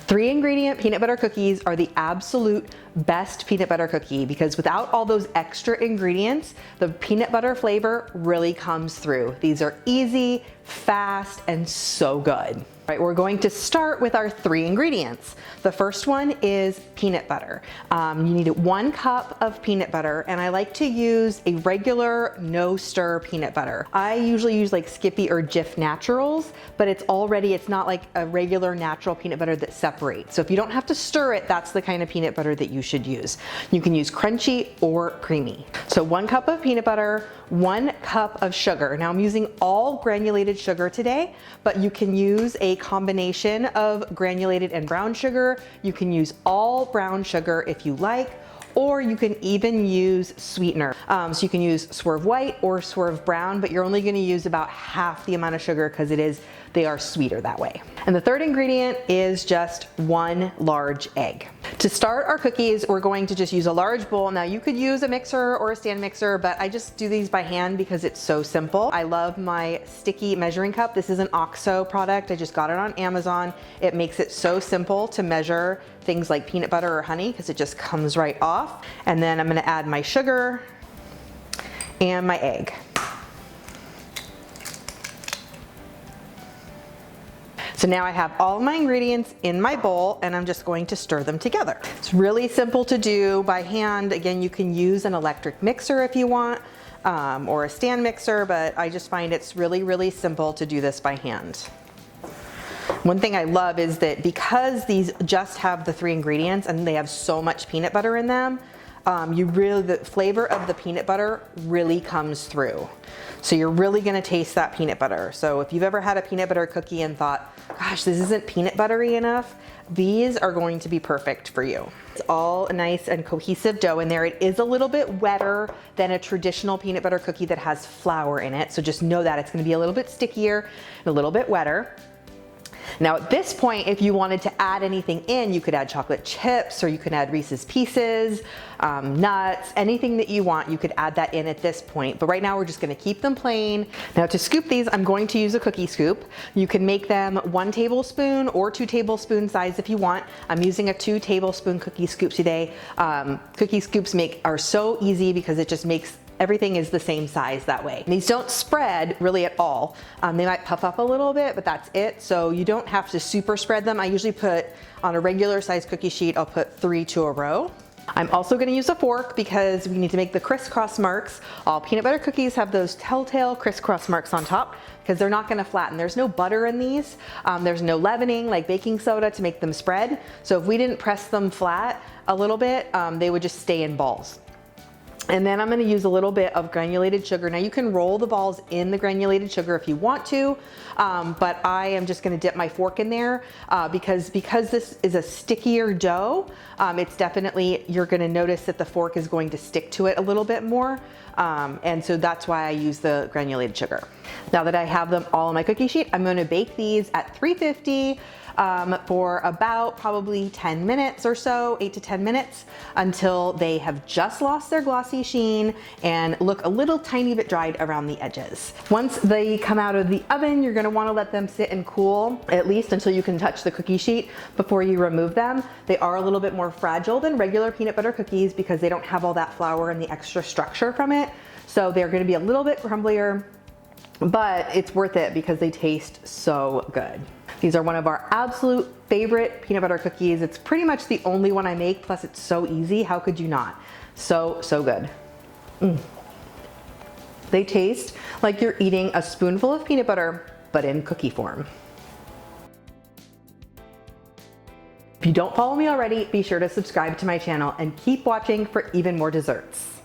3 ingredient peanut butter cookies are the absolute best peanut butter cookie because without all those extra ingredients, the peanut butter flavor really comes through. These are easy, fast, and so good. All right, we're going to start with our 3 ingredients. The first one is peanut butter. You need 1 cup of peanut butter, and I like to use a regular no stir peanut butter. I usually use like Skippy or Jif Naturals, but it's not like a regular natural peanut butter that separates. So if you don't have to stir it, that's the kind of peanut butter that you should use. You can use crunchy or creamy. So 1 cup of peanut butter, 1 cup of sugar. Now I'm using all granulated sugar today, but you can use a combination of granulated and brown sugar. You can use all brown sugar if you like, or you can even use sweetener. So you can use Swerve White or Swerve Brown, but you're only gonna use about half the amount of sugar because they are sweeter that way. And the 3rd ingredient is just 1 large egg. To start our cookies, we're going to just use a large bowl. Now you could use a mixer or a stand mixer, but I just do these by hand because it's so simple. I love my sticky measuring cup. This is an OXO product. I just got it on Amazon. It makes it so simple to measure things like peanut butter or honey because it just comes right off. And then I'm gonna add my sugar and my egg. So now I have all of my ingredients in my bowl and I'm just going to stir them together. It's really simple to do by hand. Again, you can use an electric mixer if you want, or a stand mixer, but I just find it's really, really simple to do this by hand. One thing I love is that because these just have the 3 ingredients and they have so much peanut butter in them, the flavor of the peanut butter really comes through. So you're really gonna taste that peanut butter. So if you've ever had a peanut butter cookie and thought, gosh, this isn't peanut buttery enough, these are going to be perfect for you. It's all a nice and cohesive dough in there. It is a little bit wetter than a traditional peanut butter cookie that has flour in it. So just know that it's gonna be a little bit stickier and a little bit wetter. Now at this point, if you wanted to add anything in, you could add chocolate chips or you could add Reese's Pieces, nuts, anything that you want, you could add that in at this point. But right now we're just gonna keep them plain. Now to scoop these, I'm going to use a cookie scoop. You can make them 1 tablespoon or 2 tablespoon size if you want. I'm using a 2 tablespoon cookie scoop today. Cookie scoops are so easy because it just makes everything is the same size that way. These don't spread really at all. They might puff up a little bit, but that's it. So you don't have to super spread them. I usually put on a regular size cookie sheet, I'll put 3 to a row. I'm also gonna use a fork because we need to make the crisscross marks. All peanut butter cookies have those telltale crisscross marks on top because they're not gonna flatten. There's no butter in these. There's no leavening like baking soda to make them spread. So if we didn't press them flat a little bit, they would just stay in balls. And then I'm gonna use a little bit of granulated sugar. Now you can roll the balls in the granulated sugar if you want to, but I am just gonna dip my fork in there because this is a stickier dough, you're gonna notice that the fork is going to stick to it a little bit more. And so that's why I use the granulated sugar. Now that I have them all on my cookie sheet, I'm gonna bake these at 350 for about probably 10 minutes or so, 8 to 10 minutes, until they have just lost their glossy sheen and look a little tiny bit dried around the edges. Once they come out of the oven, you're gonna wanna let them sit and cool, at least until you can touch the cookie sheet before you remove them. They are a little bit more fragile than regular peanut butter cookies because they don't have all that flour and the extra structure from it. So they're gonna be a little bit crumblier, but it's worth it because they taste so good. These are one of our absolute favorite peanut butter cookies. It's pretty much the only one I make, plus it's so easy. How could you not? So, so good. They taste like you're eating a spoonful of peanut butter, but in cookie form. If you don't follow me already, be sure to subscribe to my channel and keep watching for even more desserts.